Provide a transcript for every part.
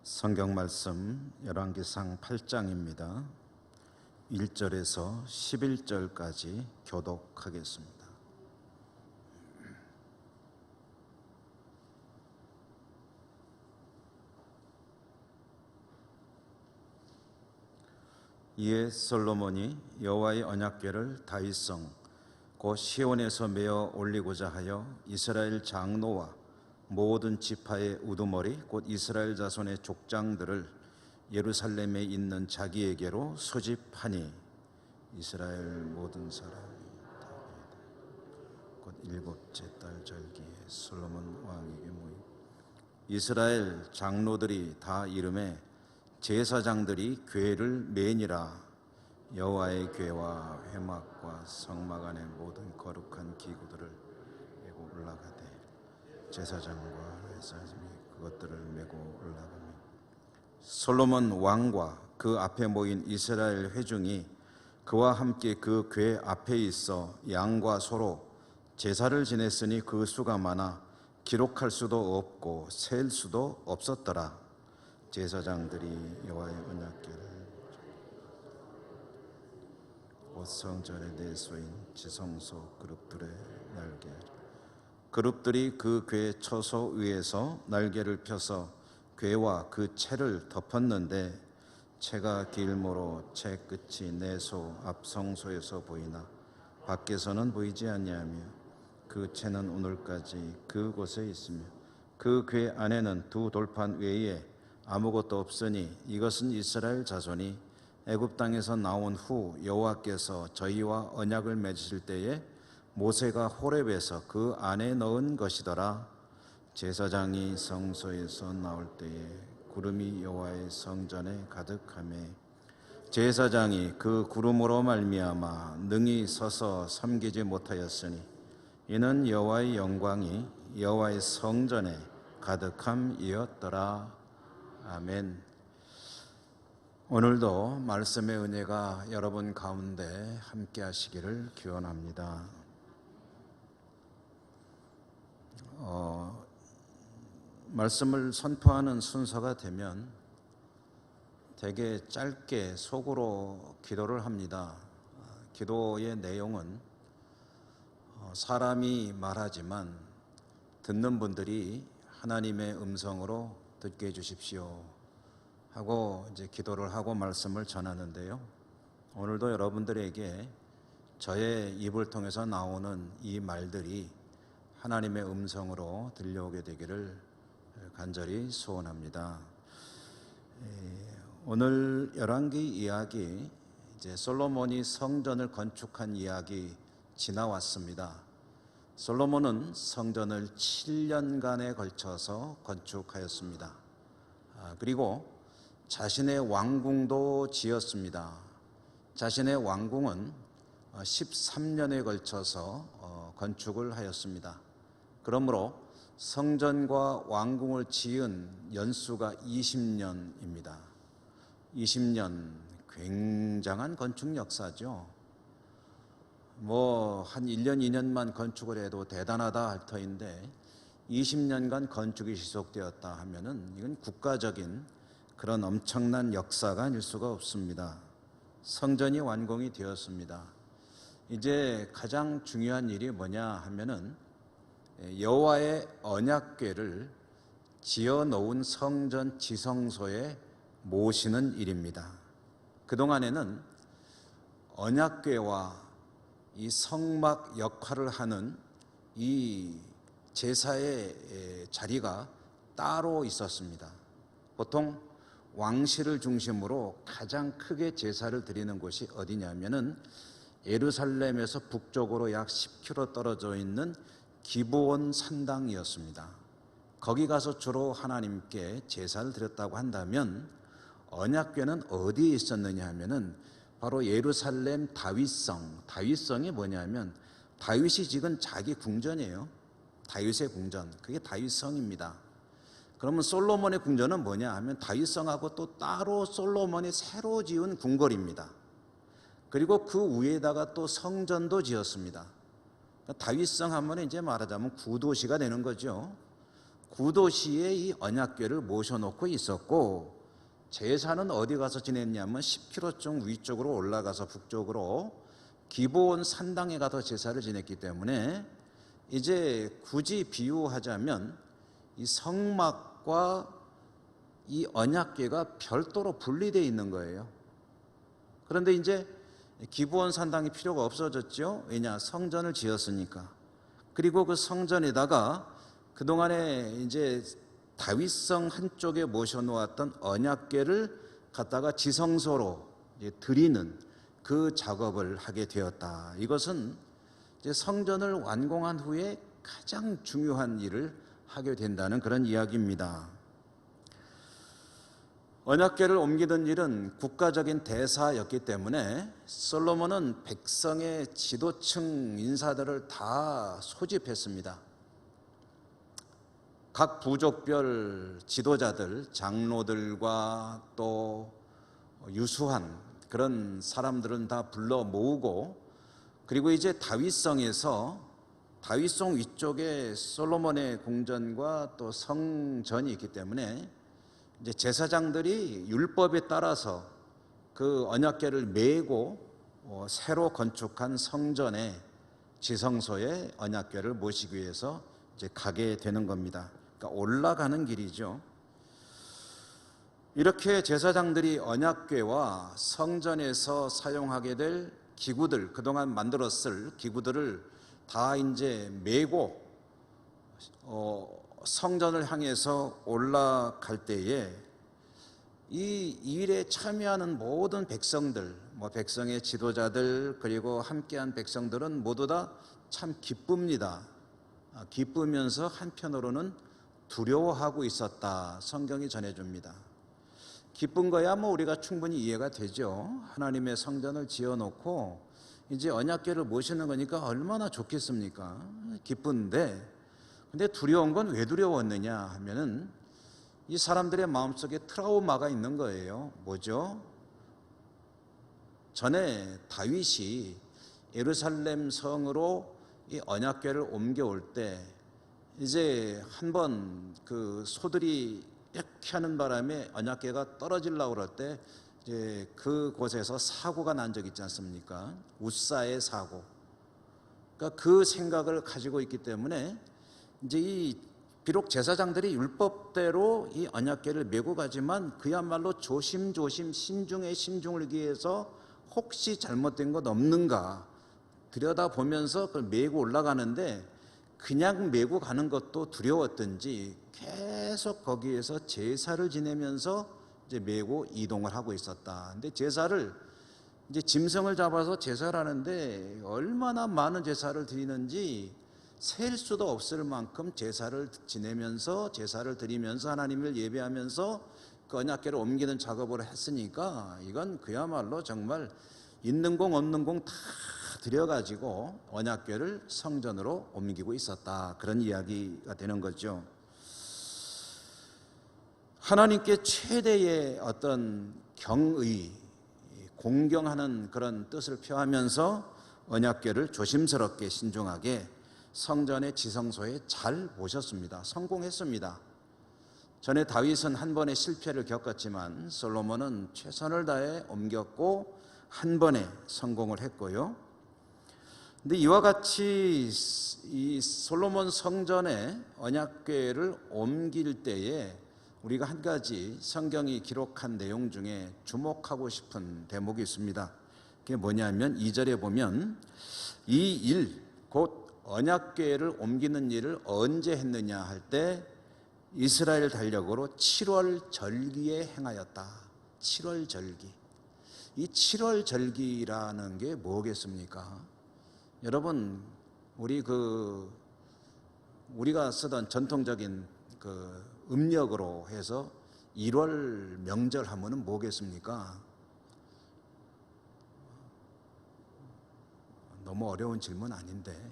성경 말씀 열왕기상 8장입니다. 1절에서 11절까지 교독하겠습니다. 이에 솔로몬이 여호와의 언약궤를 다윗성 곧 시온에서 메어 올리고자 하여 이스라엘 장로와 모든 지파의 우두머리 곧 이스라엘 자손의 족장들을 예루살렘에 있는 자기에게로 소집하니 이스라엘 모든 사람이 곧 일곱째 달 절기에 솔로몬 왕에게 모이 이스라엘 장로들이 다 이름에 제사장들이 궤를 매니라. 여호와의 궤와 회막과 성막 안의 모든 거룩한 기구들을 메고 올라가되 제사장과 제사장이 그것들을 메고 올라가며 솔로몬 왕과 그 앞에 모인 이스라엘 회중이 그와 함께 그 궤 앞에 있어 양과 소로 제사를 지냈으니 그 수가 많아 기록할 수도 없고 셀 수도 없었더라. 제사장들이 여호와의 언약궤를 곧 성전의 내소인 지성소 그룹들의 날개 그룹들이 그 궤 처소 위에서 날개를 펴서 궤와 그 채를 덮었는데 채가 길모로 채 끝이 내소 앞 성소에서 보이나 밖에서는 보이지 아니하며 그 채는 오늘까지 그곳에 있으며 그 궤 안에는 두 돌판 외에 아무것도 없으니 이것은 이스라엘 자손이 애굽 땅에서 나온 후 여호와께서 저희와 언약을 맺으실 때에 모세가 호렙에서 그 안에 넣은 것이더라. 제사장이 성소에서 나올 때에 구름이 여호와의 성전에 가득하며 제사장이 그 구름으로 말미암아 능히 서서 섬기지 못하였으니 이는 여호와의 영광이 여호와의 성전에 가득함이었더라. 아멘. 오늘도 말씀의 은혜가 여러분 가운데 함께 하시기를 기원합니다. 말씀을 선포하는 순서가 되면 되게 짧게 속으로 기도를 합니다. 기도의 내용은 사람이 말하지만 듣는 분들이 하나님의 음성으로 듣게 해주십시오 하고 이제 기도를 하고 말씀을 전하는데요. 오늘도 여러분들에게 저의 입을 통해서 나오는 이 말들이 하나님의 음성으로 들려오게 되기를 간절히 소원합니다. 오늘 열왕기 이야기, 이제 솔로몬이 성전을 건축한 이야기 지나왔습니다. 솔로몬은 성전을 7년간에 걸쳐서 건축하였습니다. 그리고 자신의 왕궁도 지었습니다. 자신의 왕궁은 13년에 걸쳐서 건축을 하였습니다. 그러므로 성전과 왕궁을 지은 연수가 20년입니다. 20년, 굉장한 건축 역사죠. 한 1년, 2년만 건축을 해도 대단하다 할 터인데 20년간 건축이 지속되었다 하면은 이건 국가적인 그런 엄청난 역사가 아닐 수가 없습니다. 성전이 완공이 되었습니다. 이제 가장 중요한 일이 뭐냐 하면은 여호와의 언약궤를 지어 놓은 성전 지성소에 모시는 일입니다. 그동안에는 언약궤와 이 성막 역할을 하는 이 제사의 자리가 따로 있었습니다. 보통 왕실을 중심으로 가장 크게 제사를 드리는 곳이 어디냐면은 예루살렘에서 북쪽으로 약 10km 떨어져 있는 기브온 산당이었습니다. 거기 가서 주로 하나님께 제사를 드렸다고 한다면 언약궤는 어디에 있었느냐 하면은 바로 예루살렘 다윗성. 다윗성이 뭐냐면 다윗이 지은 자기 궁전이에요. 다윗의 궁전. 그게 다윗성입니다. 그러면 솔로몬의 궁전은 뭐냐 하면 다윗성하고 또 따로 솔로몬이 새로 지은 궁궐입니다. 그리고 그 위에다가 또 성전도 지었습니다. 다윗성 하면 이제 말하자면 구도시가 되는 거죠. 구도시에 이 언약궤를 모셔놓고 있었고, 제사는 어디 가서 지냈냐면 10km쯤 위쪽으로 올라가서 북쪽으로 기브온 산당에 가서 제사를 지냈기 때문에, 이제 굳이 비유하자면 이 성막과 이 언약궤가 별도로 분리되어 있는 거예요. 그런데 이제 기브온 산당이 필요가 없어졌죠. 왜냐? 성전을 지었으니까. 그리고 그 성전에다가 그동안에 이제 다윗성 한쪽에 모셔놓았던 언약궤를 갖다가 지성소로 드리는 그 작업을 하게 되었다. 이것은 이제 성전을 완공한 후에 가장 중요한 일을 하게 된다는 그런 이야기입니다. 언약궤를 옮기는 일은 국가적인 대사였기 때문에 솔로몬은 백성의 지도층 인사들을 다 소집했습니다. 각 부족별 지도자들, 장로들과 또 유수한 그런 사람들은 다 불러 모으고, 그리고 이제 다윗성에서, 다윗성 위쪽에 솔로몬의 궁전과 또 성전이 있기 때문에 이제 제사장들이 율법에 따라서 그 언약궤를 메고 새로 건축한 성전의 지성소에 언약궤를 모시기 위해서 이제 가게 되는 겁니다. 그러니까 올라가는 길이죠. 이렇게 제사장들이 언약궤와 성전에서 사용하게 될 기구들, 그동안 만들었을 기구들을 다 이제 메고 성전을 향해서 올라갈 때에 이 일에 참여하는 모든 백성들, 백성의 지도자들, 그리고 함께한 백성들은 모두 다 참 기쁩니다. 기쁘면서 한편으로는 두려워하고 있었다. 성경이 전해줍니다. 기쁜 거야 우리가 충분히 이해가 되죠. 하나님의 성전을 지어놓고 이제 언약궤를 모시는 거니까 얼마나 좋겠습니까? 기쁜데, 근데 두려운 건 왜 두려웠느냐 하면은 이 사람들의 마음속에 트라우마가 있는 거예요. 뭐죠? 전에 다윗이 예루살렘 성으로 이 언약궤를 옮겨올 때 이제 한번 그 소들이 이렇게 하는 바람에 언약궤가 떨어지려고 그럴 때 이제 그곳에서 사고가 난 적 있지 않습니까? 우사의 사고. 그러니까 그 생각을 가지고 있기 때문에 이제 비록 제사장들이 율법대로 이 언약궤를 메고 가지만 그야말로 조심조심 신중에 신중을 기해서 혹시 잘못된 것 없는가 들여다보면서 그걸 메고 올라가는데, 그냥 메고 가는 것도 두려웠던지 계속 거기에서 제사를 지내면서 이제 메고 이동을 하고 있었다. 근데 제사를 이제 짐승을 잡아서 제사를 하는데 얼마나 많은 제사를 드리는지 셀 수도 없을 만큼 제사를 지내면서, 제사를 드리면서 하나님을 예배하면서 그 언약궤를 옮기는 작업을 했으니까 이건 그야말로 정말 있는 공 없는 공 다 들여가지고 언약궤를 성전으로 옮기고 있었다. 그런 이야기가 되는 거죠. 하나님께 최대의 어떤 경의, 공경하는 그런 뜻을 표하면서 언약궤를 조심스럽게 신중하게 성전의 지성소에 잘 모셨습니다. 성공했습니다. 전에 다윗은 한 번의 실패를 겪었지만 솔로몬은 최선을 다해 옮겼고 한 번에 성공을 했고요. 근데 이와 같이 이 솔로몬 성전에 언약궤를 옮길 때에 우리가 한 가지 성경이 기록한 내용 중에 주목하고 싶은 대목이 있습니다. 그게 뭐냐면 2절에 보면 이 일, 곧 언약궤를 옮기는 일을 언제 했느냐 할 때 이스라엘 달력으로 7월 절기에 행하였다. 7월 절기. 이 7월 절기라는 게 뭐겠습니까? 여러분, 우리가 쓰던 전통적인 그 음력으로 해서 1월 명절 하면은 뭐겠습니까? 너무 어려운 질문 아닌데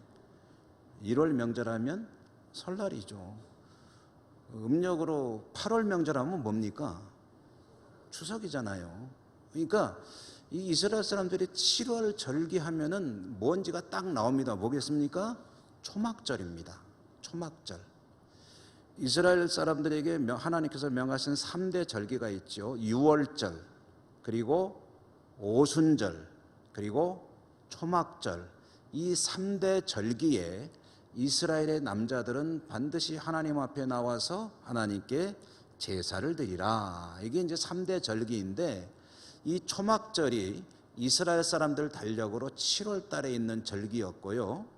1월 명절하면 설날이죠. 음력으로 8월 명절하면 뭡니까? 추석이잖아요. 그러니까 이 이스라엘 사람들이 7월 절기하면은 뭔지가 딱 나옵니다. 뭐겠습니까? 초막절입니다. 초막절. 이스라엘 사람들에게 하나님께서 명하신 3대 절기가 있죠. 유월절, 그리고 오순절, 그리고 초막절. 이 3대 절기에 이스라엘의 남자들은 반드시 하나님 앞에 나와서 하나님께 제사를 드리라. 이게 이제 3대 절기인데, 이 초막절이 이스라엘 사람들 달력으로 7월 달에 있는 절기였고요.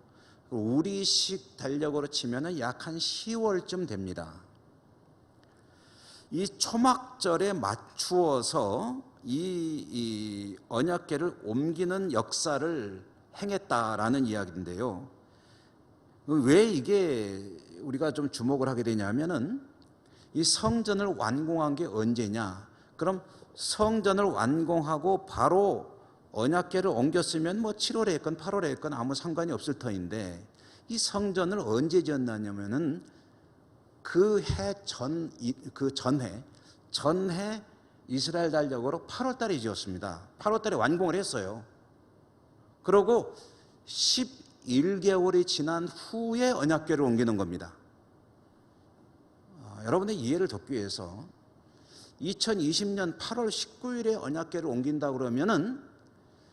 우리식 달력으로 치면은 약 한 10월쯤 됩니다. 이 초막절에 맞추어서 이 언약궤를 옮기는 역사를 행했다라는 이야기인데요. 왜 이게 우리가 좀 주목을 하게 되냐면은, 이 성전을 완공한 게 언제냐? 그럼 성전을 완공하고 바로 언약궤를 옮겼으면 뭐 7월에 했건 8월에 했건 아무 상관이 없을 터인데, 이 성전을 언제 지었냐면은 그 전해 이스라엘 달력으로 8월 달에 지었습니다. 8월 달에 완공을 했어요. 그러고 11개월이 지난 후에 언약궤를 옮기는 겁니다. 여러분의 이해를 돕기 위해서 2020년 8월 19일에 언약궤를 옮긴다고 그러면은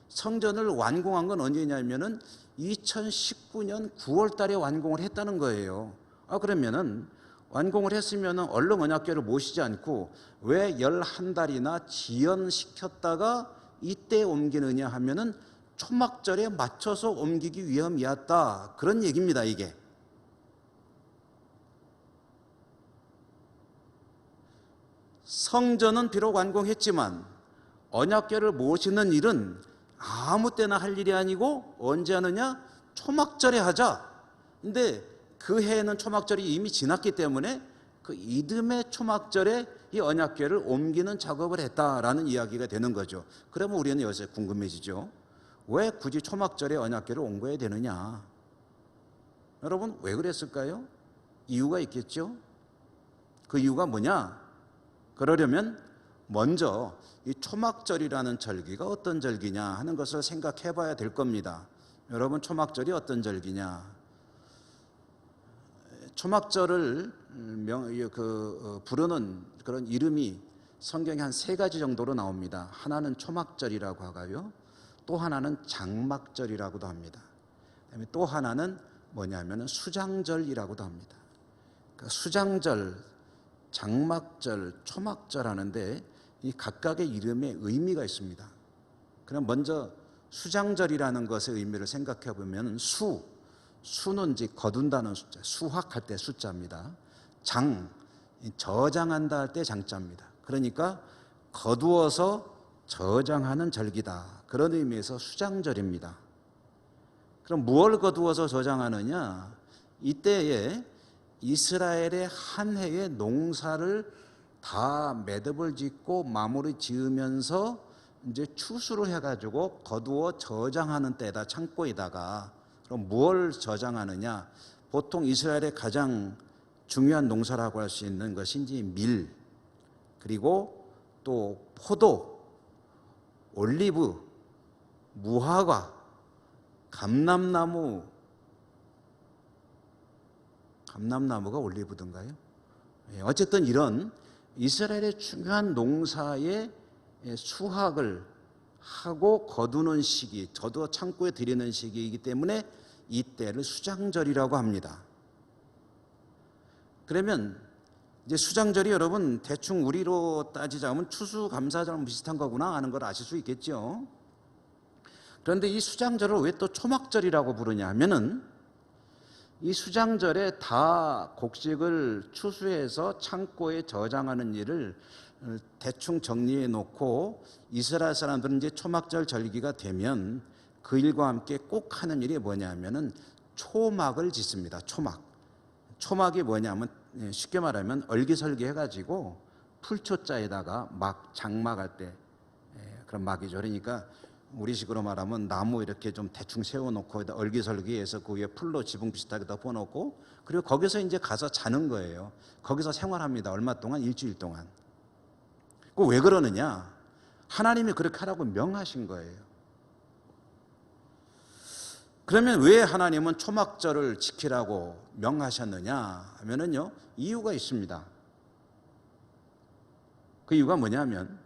성전을 완공한 건 언제냐면은 2019년 9월 달에 완공을 했다는 거예요. 그러면은 완공을 했으면은 얼른 언약궤를 모시지 않고 왜 11달이나 지연시켰다가 이때 옮기느냐 하면은 초막절에 맞춰서 옮기기 위함이었다, 그런 얘기입니다. 이게 성전은 비록 완공했지만 언약궤를 모시는 일은 아무 때나 할 일이 아니고 언제 하느냐? 초막절에 하자. 근데 그 해에는 초막절이 이미 지났기 때문에 그 이듬해 초막절에 이 언약궤를 옮기는 작업을 했다라는 이야기가 되는 거죠. 그러면 우리는 여기서 궁금해지죠. 왜 굳이 초막절에 언약궤를 옮겨야 되느냐? 여러분, 왜 그랬을까요? 이유가 있겠죠. 그 이유가 뭐냐? 그러려면 먼저 이 초막절이라는 절기가 어떤 절기냐 하는 것을 생각해 봐야 될 겁니다. 여러분, 초막절이 어떤 절기냐? 초막절을 부르는 그런 이름이 성경에 한 3가지 정도로 나옵니다. 하나는 초막절이라고 하고요, 또 하나는 장막절이라고도 합니다. 그다음에 또 하나는 뭐냐면은 수장절이라고도 합니다. 그러니까 수장절, 장막절, 초막절 하는데 이 각각의 이름에 의미가 있습니다. 그럼 먼저 수장절이라는 것의 의미를 생각해 보면 수는 이제 거둔다는 숫자, 수확할 때 숫자입니다. 저장한다 할 때 장자입니다. 그러니까 거두어서 저장하는 절기다, 그런 의미에서 수장절입니다. 그럼 무엇을 거두어서 저장하느냐? 이때에 이스라엘의 한 해의 농사를 다 매듭을 짓고 마무리 지으면서 이제 추수를 해가지고 거두어 저장하는 때다, 창고에다가. 그럼 무엇을 저장하느냐? 보통 이스라엘의 가장 중요한 농사라고 할 수 있는 것이 이제 밀, 그리고 또 포도, 올리브, 무화과, 감람나무가 올리브든가요? 어쨌든 이런 이스라엘의 중요한 농사의 수확을 하고 거두는 시기, 저도 창고에 들이는 시기이기 때문에 이때를 수장절이라고 합니다. 그러면 이제 수장절이 여러분 대충 우리로 따지자면 추수감사절랑 비슷한 거구나 하는 걸 아실 수 있겠죠. 그런데 이 수장절을 왜 또 초막절이라고 부르냐 하면은, 이 수장절에 다 곡식을 추수해서 창고에 저장하는 일을 대충 정리해 놓고 이스라엘 사람들은 이제 초막절 절기가 되면 그 일과 함께 꼭 하는 일이 뭐냐면은 초막을 짓습니다. 초막이 뭐냐면 쉽게 말하면 얼기설기 해가지고 풀초자에다가 장막할 때 그런 막이죠. 그러니까 우리식으로 말하면 나무 이렇게 좀 대충 세워놓고 얼기설기해서 그 위에 풀로 지붕 비슷하게 덮어놓고, 그리고 거기서 이제 가서 자는 거예요. 거기서 생활합니다. 얼마 동안? 일주일 동안. 그 왜 그러느냐? 하나님이 그렇게 하라고 명하신 거예요. 그러면 왜 하나님은 초막절을 지키라고 명하셨느냐 하면은요, 이유가 있습니다. 그 이유가 뭐냐면,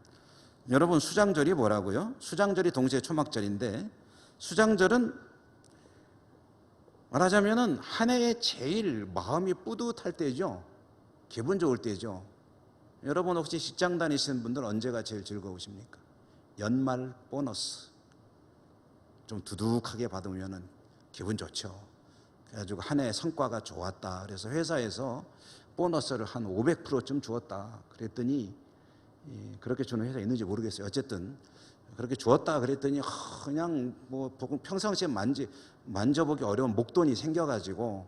여러분 수장절이 뭐라고요? 수장절이 동시에 초막절인데, 수장절은 말하자면은 한 해에 제일 마음이 뿌듯할 때죠. 기분 좋을 때죠. 여러분 혹시 직장 다니시는 분들 언제가 제일 즐거우십니까? 연말 보너스 좀 두둑하게 받으면은 기분 좋죠. 그래가지고 한 해 성과가 좋았다. 그래서 회사에서 보너스를 한 500%쯤 주었다. 그랬더니 그렇게 주는 회사 있는지 모르겠어요. 어쨌든 그렇게 주었다 그랬더니 그냥 뭐 평상시에 만져보기 어려운 목돈이 생겨가지고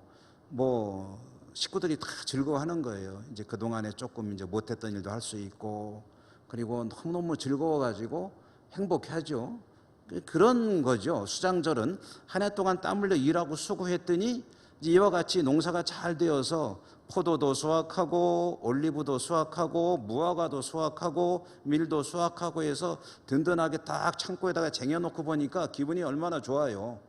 뭐 식구들이 다 즐거워하는 거예요. 이제 그 동안에 조금 이제 못했던 일도 할 수 있고, 그리고 너무너무 즐거워가지고 행복하죠. 그런 거죠. 수장절은 한 해 동안 땀 흘려 일하고 수고했더니 이와 같이 농사가 잘 되어서 포도도 수확하고 올리브도 수확하고 무화과도 수확하고 밀도 수확하고 해서 든든하게 딱 창고에다가 쟁여놓고 보니까 기분이 얼마나 좋아요.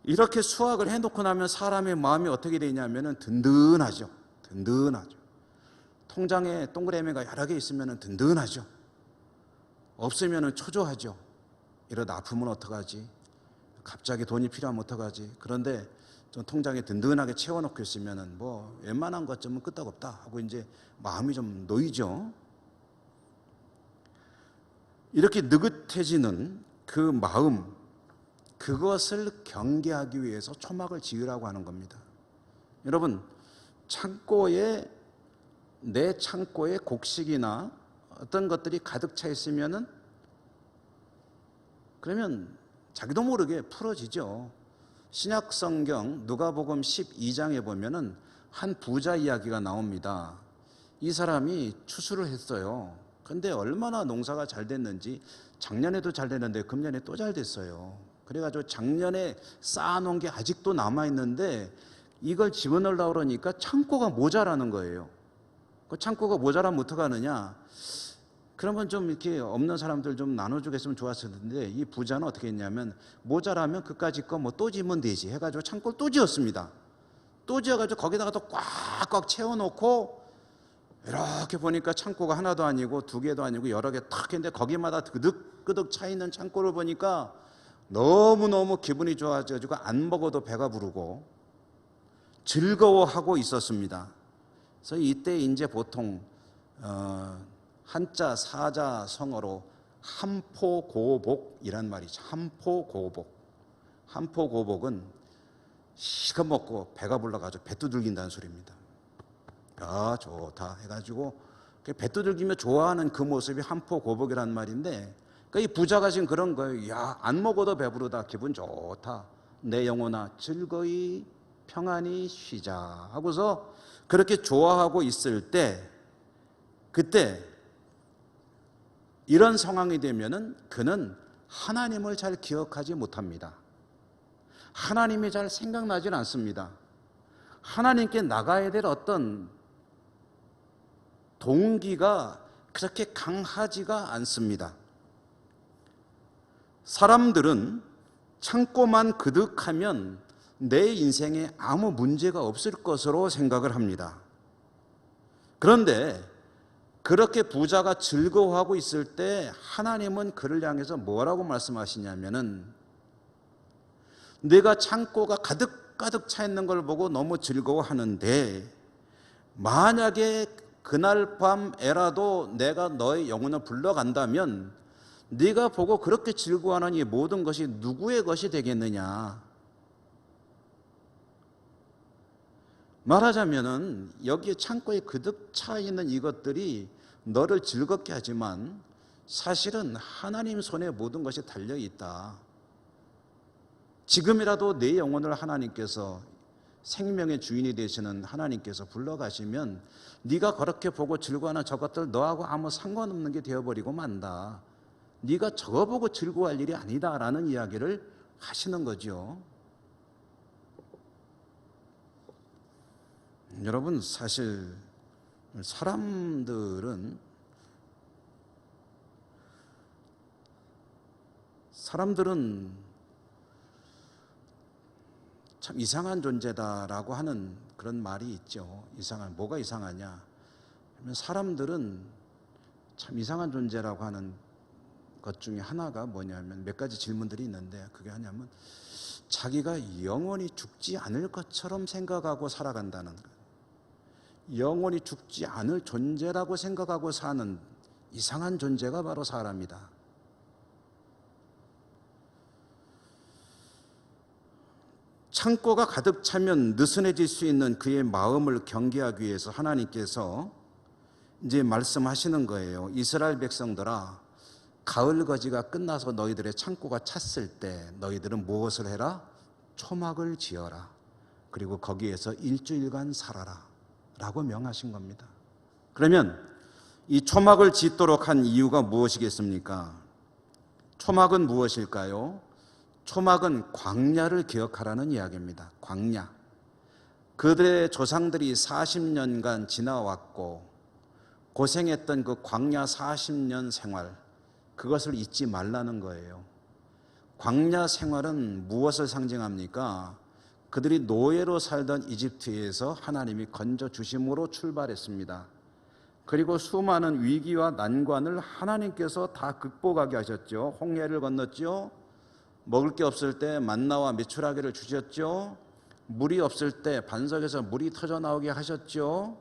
이렇게 수확을 해놓고 나면 사람의 마음이 어떻게 되냐면 든든하죠. 든든하죠. 통장에 동그라미가 여러 개 있으면 든든하죠. 없으면 초조하죠. 이러다 아프면 어떡하지? 갑자기 돈이 필요하면 어떡하지? 그런데 좀 통장에 든든하게 채워놓고 있으면 뭐 웬만한 것쯤은 끄떡없다 하고 이제 마음이 좀 놓이죠. 이렇게 느긋해지는 그 마음, 그것을 경계하기 위해서 초막을 지으라고 하는 겁니다. 여러분, 내 창고에 곡식이나 어떤 것들이 가득 차 있으면은 그러면 자기도 모르게 풀어지죠. 신약 성경 누가복음 12장에 보면은 한 부자 이야기가 나옵니다. 이 사람이 추수를 했어요. 근데 얼마나 농사가 잘 됐는지 작년에도 잘 됐는데 금년에 또 잘 됐어요. 그래가지고 작년에 쌓아놓은 게 아직도 남아있는데 이걸 집어넣으려고 그러니까 창고가 모자라는 거예요. 그 창고가 모자라면 어떡하느냐? 그러면 좀 이렇게 없는 사람들 좀 나눠주겠으면 좋았을 텐데, 이 부자는 어떻게 했냐면 모자라면 그까짓 거 뭐 또 지면 되지 해가지고 창고를 또 지었습니다. 또 지어가지고 거기다가 또 꽉꽉 채워놓고, 이렇게 보니까 창고가 하나도 아니고 두 개도 아니고 여러 개 탁 했는데 거기마다 그득그득 차 있는 창고를 보니까 너무너무 기분이 좋아져가지고 안 먹어도 배가 부르고 즐거워하고 있었습니다. 그래서 이때 이제 보통 한자 사자 성어로 한포고복이란 말이죠. 한포고복. 한포고복은 실컷 먹고 배가 불러가지고 배 두들긴다는 소리입니다. 아, 좋다 해가지고 배 두들기며 좋아하는 그 모습이 한포고복이란 말인데, 그러니까 이 부자가 지금 그런 거예요. 야, 안 먹어도 배부르다. 기분 좋다. 내 영혼아 즐거이 평안히 쉬자 하고서 그렇게 좋아하고 있을 때, 그때 이런 상황이 되면은 그는 하나님을 잘 기억하지 못합니다. 하나님이 잘 생각나질 않습니다. 하나님께 나가야 될 어떤 동기가 그렇게 강하지가 않습니다. 사람들은 창고만 그득하면 내 인생에 아무 문제가 없을 것으로 생각을 합니다. 그런데 그렇게 부자가 즐거워하고 있을 때 하나님은 그를 향해서 뭐라고 말씀하시냐면은, 내가 창고가 가득가득 차 있는 걸 보고 너무 즐거워하는데 만약에 그날 밤 에라도 내가 너의 영혼을 불러간다면 네가 보고 그렇게 즐거워하는 이 모든 것이 누구의 것이 되겠느냐? 말하자면은 여기 창고에 그득 차 있는 이것들이 너를 즐겁게 하지만 사실은 하나님 손에 모든 것이 달려 있다. 지금이라도 내 영혼을 하나님께서, 생명의 주인이 되시는 하나님께서 불러가시면 네가 그렇게 보고 즐거워하는 저것들 너하고 아무 상관없는 게 되어버리고 만다. 네가 저거 보고 즐거워할 일이 아니다라는 이야기를 하시는 거죠. 여러분, 사실 사람들은 사람들은 참 이상한 존재다라고 하는 그런 말이 있죠. 뭐가 이상하냐? 사람들은 참 이상한 존재라고 하는 것 중에 하나가 뭐냐면 몇 가지 질문들이 있는데, 그게 뭐냐면 자기가 영원히 죽지 않을 것처럼 생각하고 살아간다는 거예요. 영원히 죽지 않을 존재라고 생각하고 사는 이상한 존재가 바로 사람이다. 창고가 가득 차면 느슨해질 수 있는 그의 마음을 경계하기 위해서 하나님께서 이제 말씀하시는 거예요. 이스라엘 백성들아, 가을 거지가 끝나서 너희들의 창고가 찼을 때 너희들은 무엇을 해라? 초막을 지어라. 그리고 거기에서 일주일간 살아라 라고 명하신 겁니다. 그러면 이 초막을 짓도록 한 이유가 무엇이겠습니까? 초막은 무엇일까요? 초막은 광야를 기억하라는 이야기입니다. 광야. 그들의 조상들이 40년간 지나왔고 고생했던 그 광야 40년 생활, 그것을 잊지 말라는 거예요. 광야 생활은 무엇을 상징합니까? 그들이 노예로 살던 이집트에서 하나님이 건져주심으로 출발했습니다. 그리고 수많은 위기와 난관을 하나님께서 다 극복하게 하셨죠. 홍해를 건넜죠. 먹을 게 없을 때 만나와 메추라기를 주셨죠. 물이 없을 때 반석에서 물이 터져 나오게 하셨죠.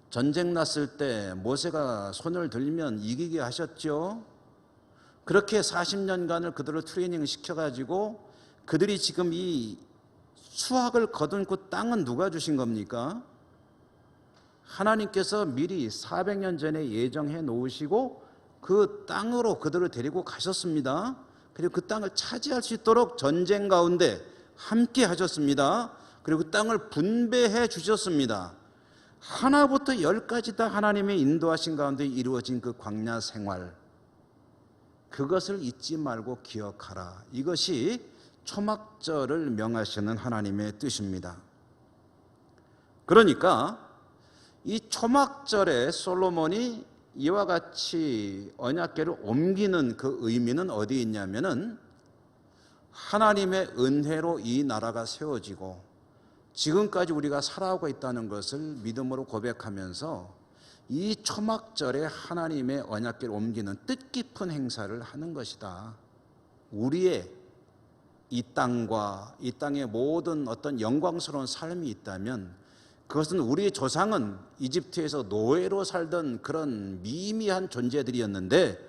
전쟁 났을 때 모세가 손을 들면 이기게 하셨죠. 그렇게 40년간을 그들을 트레이닝 시켜가지고 그들이 지금 이 수확을 거둔 그 땅은 누가 주신 겁니까? 하나님께서 미리 400년 전에 예정해 놓으시고 그 땅으로 그들을 데리고 가셨습니다. 그리고 그 땅을 차지할 수 있도록 전쟁 가운데 함께 하셨습니다. 그리고 그 땅을 분배해 주셨습니다. 하나부터 10까지 다 하나님의 인도하신 가운데 이루어진 그 광야 생활, 그것을 잊지 말고 기억하라. 이것이 초막절을 명하시는 하나님의 뜻입니다. 그러니까 이 초막절에 솔로몬이 이와 같이 언약궤를 옮기는 그 의미는 어디에 있냐면은 하나님의 은혜로 이 나라가 세워지고 지금까지 우리가 살아오고 있다는 것을 믿음으로 고백하면서 이 초막절에 하나님의 언약궤를 옮기는 뜻깊은 행사를 하는 것이다. 우리의 이 땅과 이 땅의 모든 어떤 영광스러운 삶이 있다면 그것은 우리의 조상은 이집트에서 노예로 살던 그런 미미한 존재들이었는데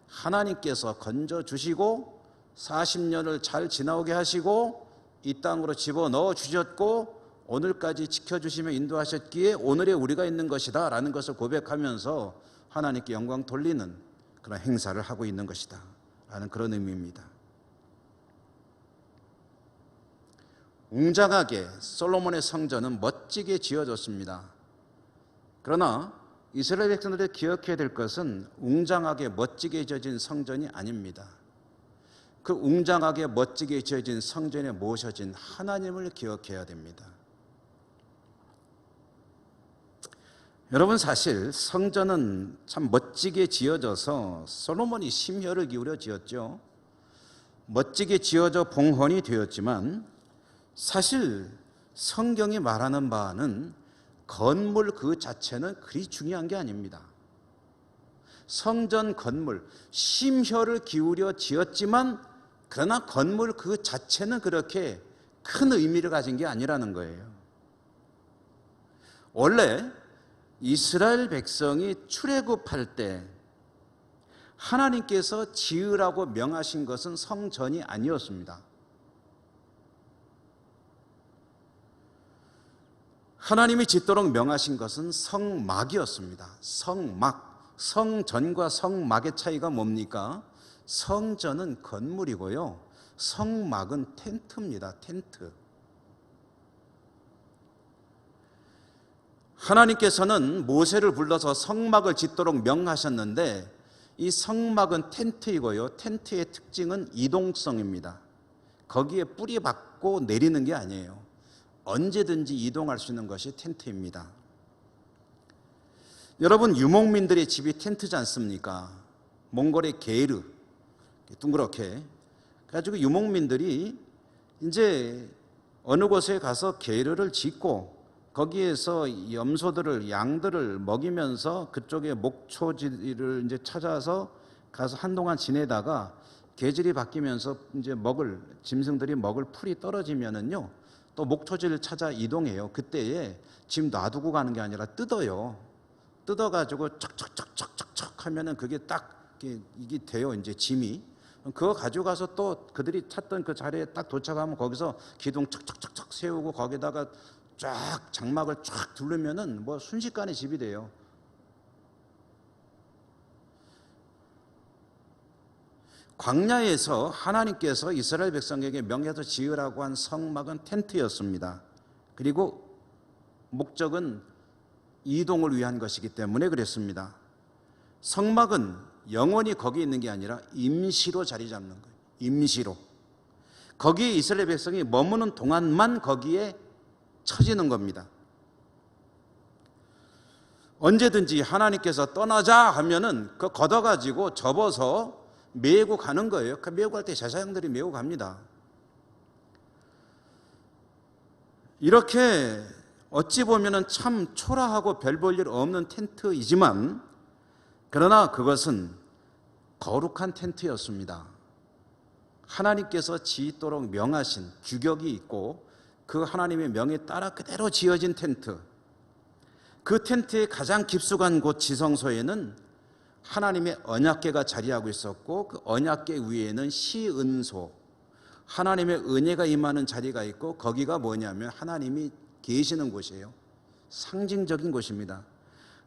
하나님께서 건져주시고 40년을 잘 지나오게 하시고 이 땅으로 집어넣어 주셨고 오늘까지 지켜주시며 인도하셨기에 오늘의 우리가 있는 것이다 라는 것을 고백하면서 하나님께 영광 돌리는 그런 행사를 하고 있는 것이다 라는 그런 의미입니다. 웅장하게 솔로몬의 성전은 멋지게 지어졌습니다. 그러나 이스라엘 백성들이 기억해야 될 것은 웅장하게 멋지게 지어진 성전이 아닙니다. 그 웅장하게 멋지게 지어진 성전에 모셔진 하나님을 기억해야 됩니다. 여러분, 사실 성전은 참 멋지게 지어져서 솔로몬이 심혈을 기울여 지었죠. 멋지게 지어져 봉헌이 되었지만 사실 성경이 말하는 바는 건물 그 자체는 그리 중요한 게 아닙니다. 성전 건물, 심혈을 기울여 지었지만 그러나 건물 그 자체는 그렇게 큰 의미를 가진 게 아니라는 거예요. 원래 이스라엘 백성이 출애굽할 때 하나님께서 지으라고 명하신 것은 성전이 아니었습니다. 하나님이 짓도록 명하신 것은 성막이었습니다. 성막. 성전과 성막의 차이가 뭡니까? 성전은 건물이고요. 성막은 텐트입니다. 텐트. 하나님께서는 모세를 불러서 성막을 짓도록 명하셨는데 이 성막은 텐트이고요. 텐트의 특징은 이동성입니다. 거기에 뿌리 박고 내리는 게 아니에요. 언제든지 이동할 수 있는 것이 텐트입니다. 여러분, 유목민들의 집이 텐트지 않습니까? 몽골의 게르, 둥그렇게 그래가지고 유목민들이 이제 어느 곳에 가서 계르를 짓고 거기에서 염소들을, 양들을 먹이면서 그쪽에 목초지를 이제 찾아서 가서 한동안 지내다가 계절이 바뀌면서 이제 짐승들이 먹을 풀이 떨어지면은요, 또 목초지를 찾아 이동해요. 그때에 짐 놔두고 가는 게 아니라 뜯어요. 뜯어가지고 척척척척척 하면은 그게 딱 이게 돼요. 이제 짐이. 그거 가져가서 또 그들이 찾던 그 자리에 딱 도착하면 거기서 기둥 척척척척 세우고 거기다가 쫙 장막을 쫙 두르면은 뭐 순식간에 집이 돼요. 광야에서 하나님께서 이스라엘 백성에게 명해서 지으라고 한 성막은 텐트였습니다. 그리고 목적은 이동을 위한 것이기 때문에 그랬습니다. 성막은 영원히 거기 있는 게 아니라 임시로 자리 잡는 거예요. 임시로. 거기에 이스라엘 백성이 머무는 동안만 거기에 처지는 겁니다. 언제든지 하나님께서 떠나자 하면은 그 걷어가지고 접어서 메고 가는 거예요. 그 메고 갈 때 제사장들이 메고 갑니다. 이렇게 어찌 보면은 참 초라하고 별 볼 일 없는 텐트이지만, 그러나 그것은 거룩한 텐트였습니다. 하나님께서 지도록 명하신 규격이 있고 그 하나님의 명에 따라 그대로 지어진 텐트, 그 텐트의 가장 깊숙한 곳 지성소에는 하나님의 언약궤가 자리하고 있었고, 그 언약궤 위에는 시은소, 하나님의 은혜가 임하는 자리가 있고, 거기가 뭐냐면 하나님이 계시는 곳이에요. 상징적인 곳입니다.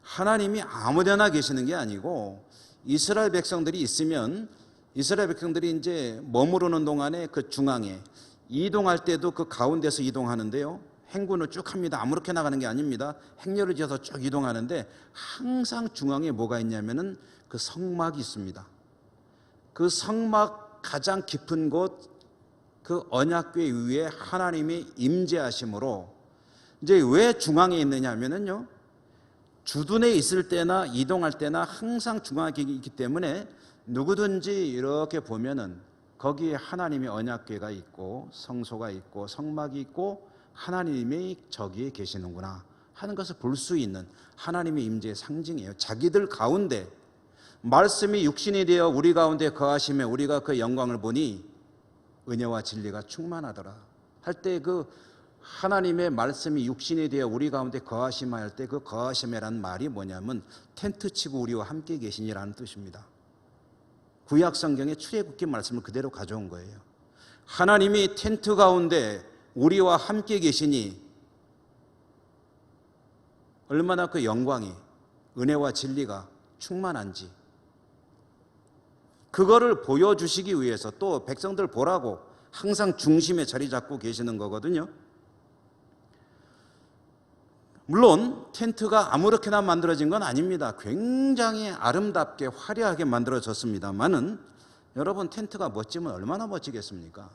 하나님이 아무데나 계시는 게 아니고, 이스라엘 백성들이 있으면 이스라엘 백성들이 이제 머무르는 동안에 그 중앙에, 이동할 때도 그 가운데서 이동하는데요, 행군을 쭉 합니다. 아무렇게 나가는 게 아닙니다. 행렬을 지어서 쭉 이동하는데 항상 중앙에 뭐가 있냐면은 그 성막이 있습니다. 그 성막 가장 깊은 곳, 그 언약궤 위에 하나님이 임재하심으로, 이제 왜 중앙에 있느냐 하면은요, 주둔에 있을 때나 이동할 때나 항상 중앙에 있기 때문에 누구든지 이렇게 보면은 거기에 하나님의 언약궤가 있고 성소가 있고 성막이 있고 하나님이 저기에 계시는구나 하는 것을 볼 수 있는 하나님의 임재의 상징이에요. 자기들 가운데 말씀이 육신이 되어 우리 가운데 거하심에 우리가 그 영광을 보니 은혜와 진리가 충만하더라 할 때, 그 하나님의 말씀이 육신이 되어 우리 가운데 거하심에 할 때 그 거하심이라는 말이 뭐냐면 텐트 치고 우리와 함께 계시니라는 뜻입니다. 구약 성경의 출애굽기 말씀을 그대로 가져온 거예요. 하나님이 텐트 가운데 우리와 함께 계시니 얼마나 그 영광이, 은혜와 진리가 충만한지, 그거를 보여주시기 위해서 또 백성들 보라고 항상 중심에 자리 잡고 계시는 거거든요. 물론 텐트가 아무렇게나 만들어진 건 아닙니다. 굉장히 아름답게 화려하게 만들어졌습니다만은, 여러분 텐트가 멋지면 얼마나 멋지겠습니까?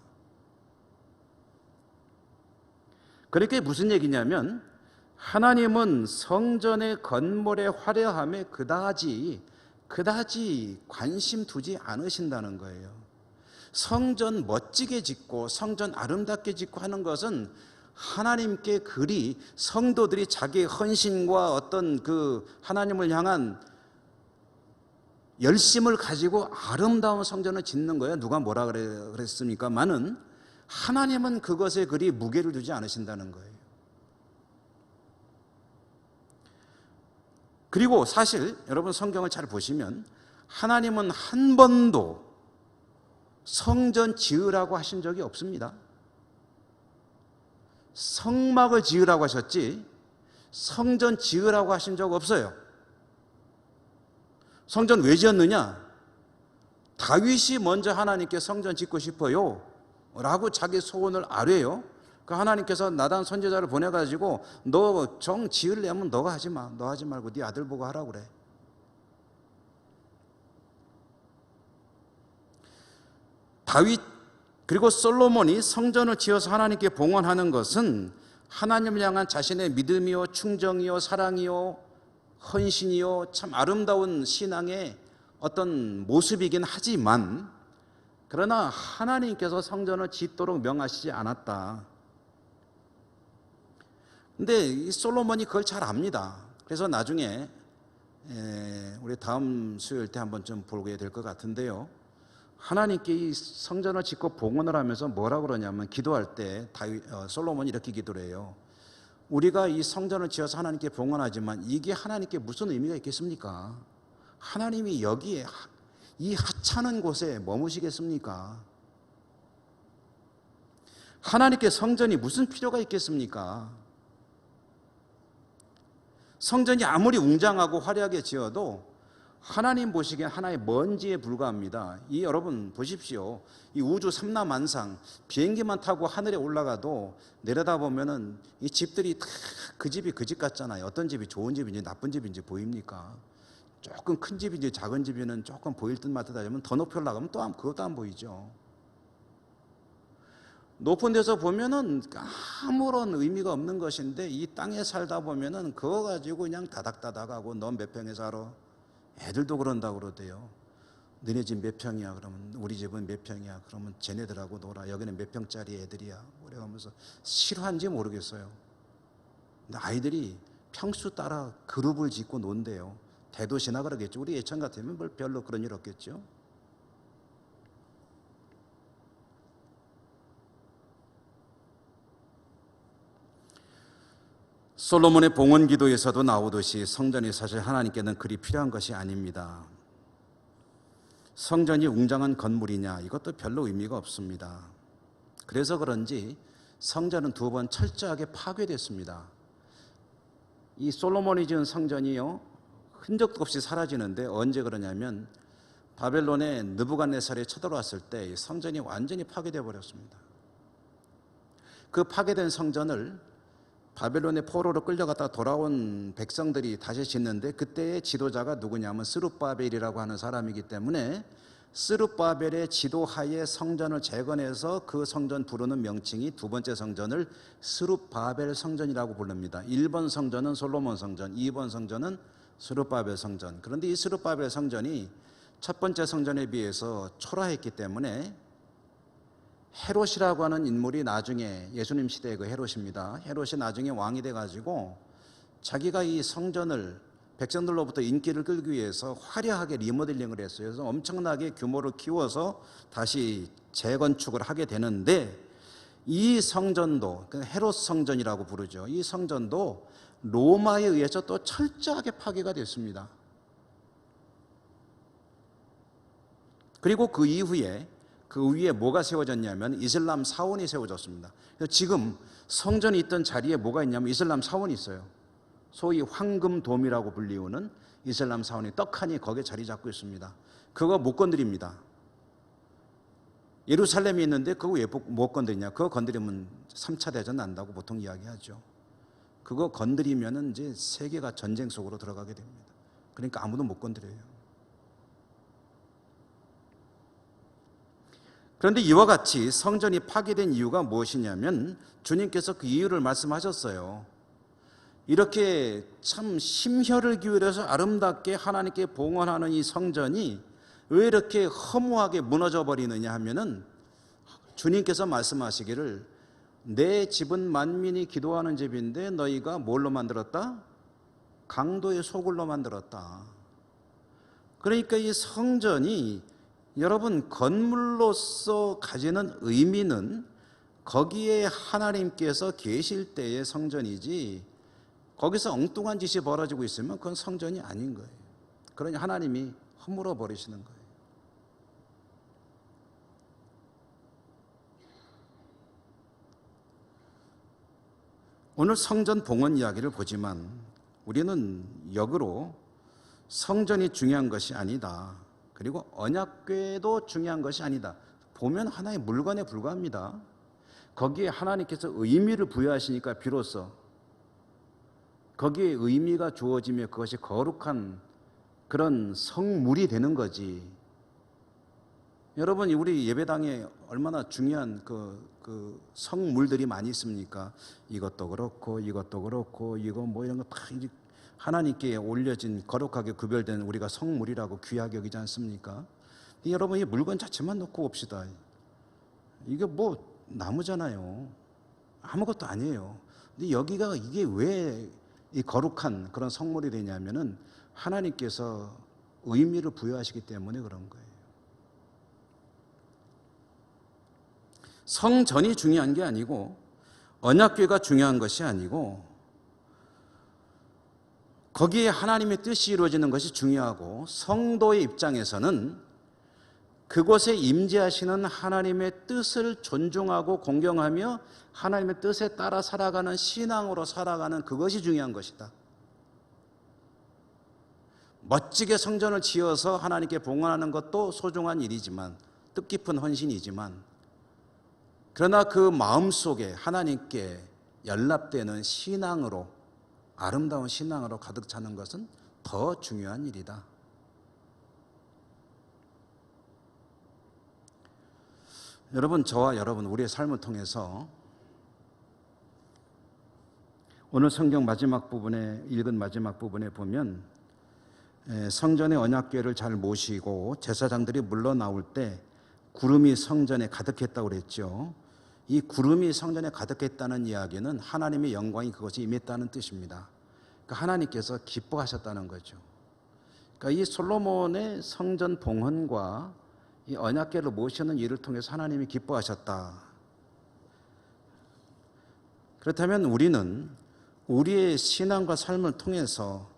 그렇게 무슨 얘기냐면, 하나님은 성전의 건물의 화려함에 그다지 관심 두지 않으신다는 거예요. 성전 멋지게 짓고 성전 아름답게 짓고 하는 것은 하나님께 그리 성도들이 자기의 헌신과 어떤 그 하나님을 향한 열심을 가지고 아름다운 성전을 짓는 거예요. 누가 뭐라 그랬습니까? 많은 하나님은 그것에 그리 무게를 두지 않으신다는 거예요. 그리고 사실 여러분 성경을 잘 보시면 하나님은 한 번도 성전 지으라고 하신 적이 없습니다. 성막을 지으라고 하셨지 성전 지으라고 하신 적 없어요. 성전 왜 지었느냐? 다윗이 먼저 하나님께 성전 짓고 싶어요 라고 자기 소원을 아뢰요. 그 하나님께서 나단 선지자를 보내가지고 너 정 지으려면 너가 하지 마, 너 하지 말고 네 아들 보고 하라고 그래. 다윗 그리고 솔로몬이 성전을 지어서 하나님께 봉헌하는 것은 하나님을 향한 자신의 믿음이요 충정이요 사랑이요 헌신이요 참 아름다운 신앙의 어떤 모습이긴 하지만, 그러나 하나님께서 성전을 짓도록 명하시지 않았다. 근데 이 솔로몬이 그걸 잘 압니다. 그래서 나중에 우리 다음 수요일 때 한번 좀 보게 될 것 같은데요. 하나님께 이 성전을 짓고 봉헌을 하면서 뭐라고 그러냐면, 기도할 때 솔로몬이 이렇게 기도를 해요. 우리가 이 성전을 지어서 하나님께 봉헌하지만 이게 하나님께 무슨 의미가 있겠습니까? 하나님이 여기에 이 하찮은 곳에 머무시겠습니까? 하나님께 성전이 무슨 필요가 있겠습니까? 성전이 아무리 웅장하고 화려하게 지어도 하나님 보시기엔 하나의 먼지에 불과합니다. 여러분 보십시오. 이 우주 삼라만상, 비행기만 타고 하늘에 올라가도 내려다보면은 이 집들이 다 그 집이 그 집 같잖아요. 어떤 집이 좋은 집인지 나쁜 집인지 보입니까? 조금 큰 집인지 작은 집이는 조금 보일 듯 말 듯 하지만 더 높이 올라가면 그것도 안 보이죠. 높은 데서 보면은 아무런 의미가 없는 것인데, 이 땅에 살다 보면은 그거 가지고 그냥 다닥다닥하고 넌 몇 평에 살아? 애들도 그런다고 그러대요. 너네 집 몇 평이야? 그러면 우리 집은 몇 평이야? 그러면 쟤네들하고 놀아. 여기는 몇 평짜리 애들이야? 그래가면서 싫어한지 모르겠어요. 근데 아이들이 평수 따라 그룹을 짓고 논대요. 대도시나 그러겠죠. 우리 예천 같으면 별로 그런 일 없겠죠. 솔로몬의 봉헌 기도에서도 나오듯이 성전이 사실 하나님께는 그리 필요한 것이 아닙니다. 성전이 웅장한 건물이냐, 이것도 별로 의미가 없습니다. 그래서 그런지 성전은 2번 철저하게 파괴됐습니다. 이 솔로몬이 지은 성전이요, 흔적도 없이 사라지는데, 언제 그러냐면 바벨론의 느부갓네살이 쳐들어왔을 때 성전이 완전히 파괴되어 버렸습니다. 그 파괴된 성전을 바벨론의 포로로 끌려갔다 돌아온 백성들이 다시 짓는데, 그때의 지도자가 누구냐면 스룹바벨이라고 하는 사람이기 때문에 스룹바벨의 지도하에 성전을 재건해서 그 성전 부르는 명칭이 2번째 성전을 스룹바벨 성전이라고 부릅니다. 1번 성전은 솔로몬 성전, 2번 성전은 스룹바벨 성전. 그런데 이 스룹바벨 성전이 첫 번째 성전에 비해서 초라했기 때문에 헤롯이라고 하는 인물이, 나중에 예수님 시대의 그 헤롯입니다. 헤롯이 나중에 왕이 돼가지고 자기가 이 성전을 백성들로부터 인기를 끌기 위해서 화려하게 리모델링을 했어요. 그래서 엄청나게 규모를 키워서 다시 재건축을 하게 되는데, 이 성전도 헤롯 성전이라고 부르죠. 이 성전도 로마에 의해서 또 철저하게 파괴가 됐습니다. 그리고 그 이후에 그 위에 뭐가 세워졌냐면 이슬람 사원이 세워졌습니다. 그래서 지금 성전이 있던 자리에 뭐가 있냐면 이슬람 사원이 있어요. 소위 황금돔이라고 불리우는 이슬람 사원이 떡하니 거기에 자리 잡고 있습니다. 그거 못 건드립니다. 예루살렘이 있는데 그거 왜 못 건드리냐? 그거 건드리면 3차 대전 난다고 보통 이야기하죠. 그거 건드리면은 이제 세계가 전쟁 속으로 들어가게 됩니다. 그러니까 아무도 못 건드려요. 그런데 이와 같이 성전이 파괴된 이유가 무엇이냐면, 주님께서 그 이유를 말씀하셨어요. 이렇게 참 심혈을 기울여서 아름답게 하나님께 봉헌하는 이 성전이 왜 이렇게 허무하게 무너져 버리느냐 하면은, 주님께서 말씀하시기를 내 집은 만민이 기도하는 집인데 너희가 뭘로 만들었다? 강도의 소굴로 만들었다. 그러니까 이 성전이 여러분 건물로서 가지는 의미는 거기에 하나님께서 계실 때의 성전이지, 거기서 엉뚱한 짓이 벌어지고 있으면 그건 성전이 아닌 거예요. 그러니 하나님이 허물어 버리시는 거예요. 오늘 성전 봉헌 이야기를 보지만 우리는 역으로 성전이 중요한 것이 아니다, 그리고 언약궤도 중요한 것이 아니다, 보면 하나의 물건에 불과합니다. 거기에 하나님께서 의미를 부여하시니까 비로소 거기에 의미가 주어지며 그것이 거룩한 그런 성물이 되는 거지. 여러분, 우리 예배당에 얼마나 중요한 그 성물들이 많이 있습니까? 이것도 그렇고 이것도 그렇고 이거 뭐 이런 거 다 하나님께 올려진 거룩하게 구별된 우리가 성물이라고 귀하게 여기지 않습니까? 여러분, 이 물건 자체만 놓고 봅시다. 이게 뭐 나무잖아요. 아무것도 아니에요. 근데 여기가 이게 왜 이 거룩한 그런 성물이 되냐면은 하나님께서 의미를 부여하시기 때문에 그런 거예요. 성전이 중요한 게 아니고 언약궤가 중요한 것이 아니고 거기에 하나님의 뜻이 이루어지는 것이 중요하고 성도의 입장에서는 그곳에 임재하시는 하나님의 뜻을 존중하고 공경하며 하나님의 뜻에 따라 살아가는 신앙으로 살아가는 그것이 중요한 것이다. 멋지게 성전을 지어서 하나님께 봉헌하는 것도 소중한 일이지만 뜻깊은 헌신이지만 그러나 그 마음속에 하나님께 연락되는 신앙으로 아름다운 신앙으로 가득 차는 것은 더 중요한 일이다. 여러분, 저와 여러분 우리의 삶을 통해서 오늘 성경 마지막 부분에 읽은 마지막 부분에 보면 성전의 언약궤를 잘 모시고 제사장들이 물러나올 때 구름이 성전에 가득했다고 그랬죠. 이 구름이 성전에 가득했다는 이야기는 하나님의 영광이 그것이 임했다는 뜻입니다. 그러니까 하나님께서 기뻐하셨다는 거죠. 그러니까 이 솔로몬의 성전 봉헌과 이 언약궤를 모시는 일을 통해서 하나님이 기뻐하셨다. 그렇다면 우리는 우리의 신앙과 삶을 통해서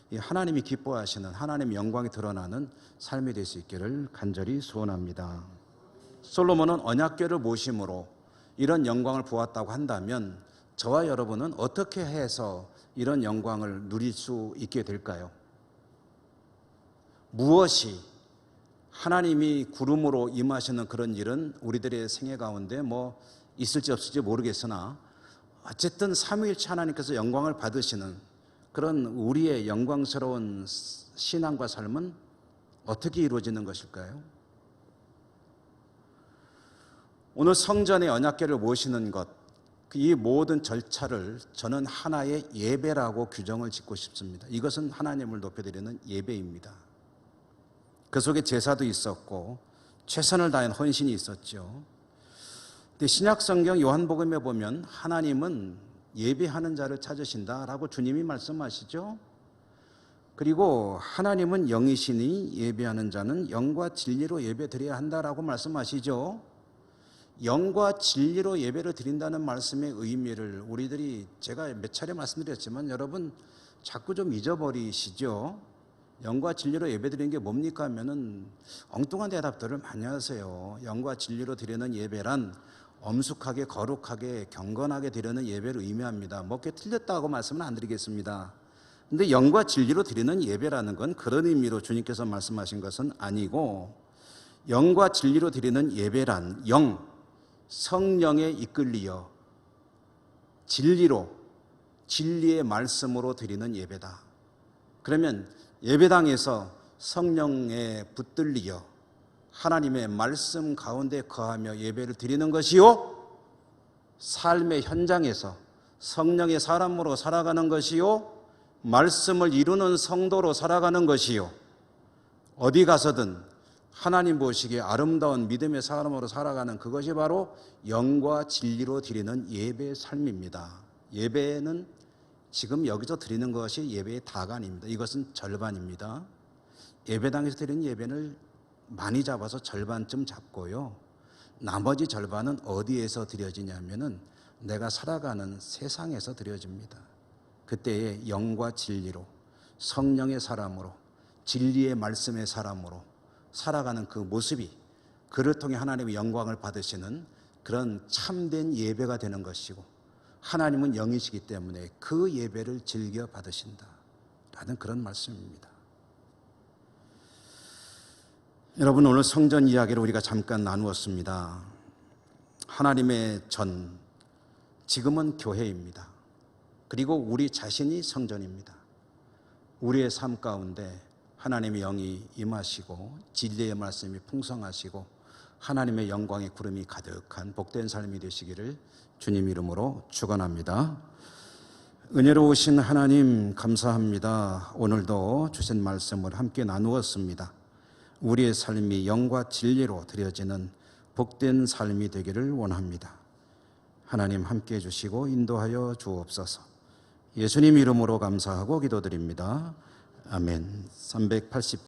이 하나님이 기뻐하시는 하나님의 영광이 드러나는 삶이 될 수 있기를 간절히 소원합니다. 솔로몬은 언약궤를 모심으로 이런 영광을 보았다고 한다면 저와 여러분은 어떻게 해서 이런 영광을 누릴 수 있게 될까요? 무엇이 하나님이 구름으로 임하시는 그런 일은 우리들의 생애 가운데 뭐 있을지 없을지 모르겠으나 어쨌든 삼위일체 하나님께서 영광을 받으시는 그런 우리의 영광스러운 신앙과 삶은 어떻게 이루어지는 것일까요? 오늘 성전의 언약궤를 모시는 것, 이 모든 절차를 저는 하나의 예배라고 규정을 짓고 싶습니다. 이것은 하나님을 높여드리는 예배입니다. 그 속에 제사도 있었고 최선을 다한 헌신이 있었죠. 근데 신약 성경 요한복음에 보면 하나님은 예배하는 자를 찾으신다라고 주님이 말씀하시죠. 그리고 하나님은 영이시니 예배하는 자는 영과 진리로 예배드려야 한다라고 말씀하시죠. 영과 진리로 예배를 드린다는 말씀의 의미를 우리들이 제가 몇 차례 말씀드렸지만 여러분 자꾸 좀 잊어버리시죠. 영과 진리로 예배드리는 게 뭡니까 하면은 엉뚱한 대답들을 많이 하세요. 영과 진리로 드리는 예배란 엄숙하게 거룩하게 경건하게 드리는 예배를 의미합니다. 뭐 그게 틀렸다고 말씀은 안 드리겠습니다. 근데 영과 진리로 드리는 예배라는 건 그런 의미로 주님께서 말씀하신 것은 아니고 영과 진리로 드리는 예배란 성령에 이끌리어 진리의 말씀으로 드리는 예배다. 그러면 예배당에서 성령에 붙들리어 하나님의 말씀 가운데 거하며 예배를 드리는 것이요, 삶의 현장에서 성령의 사람으로 살아가는 것이요, 말씀을 이루는 성도로 살아가는 것이요, 어디 가서든 하나님 보시기에 아름다운 믿음의 사람으로 살아가는 그것이 바로 영과 진리로 드리는 예배의 삶입니다. 예배는 지금 여기서 드리는 것이 예배의 다가 아닙니다. 이것은 절반입니다. 예배당에서 드리는 예배를 많이 잡아서 절반쯤 잡고요, 나머지 절반은 어디에서 드려지냐면은 내가 살아가는 세상에서 드려집니다. 그때의 영과 진리로 성령의 사람으로 진리의 말씀의 사람으로 살아가는 그 모습이 그를 통해 하나님의 영광을 받으시는 그런 참된 예배가 되는 것이고, 하나님은 영이시기 때문에 그 예배를 즐겨 받으신다 라는 그런 말씀입니다. 여러분, 오늘 성전 이야기를 우리가 잠깐 나누었습니다. 하나님의 전, 지금은 교회입니다. 그리고 우리 자신이 성전입니다. 우리의 삶 가운데 하나님의 영이 임하시고 진리의 말씀이 풍성하시고 하나님의 영광의 구름이 가득한 복된 삶이 되시기를 주님 이름으로 축원합니다. 은혜로우신 하나님 감사합니다. 오늘도 주신 말씀을 함께 나누었습니다. 우리의 삶이 영과 진리로 드려지는 복된 삶이 되기를 원합니다. 하나님 함께해 주시고 인도하여 주옵소서. 예수님 이름으로 감사하고 기도드립니다. 아멘. 380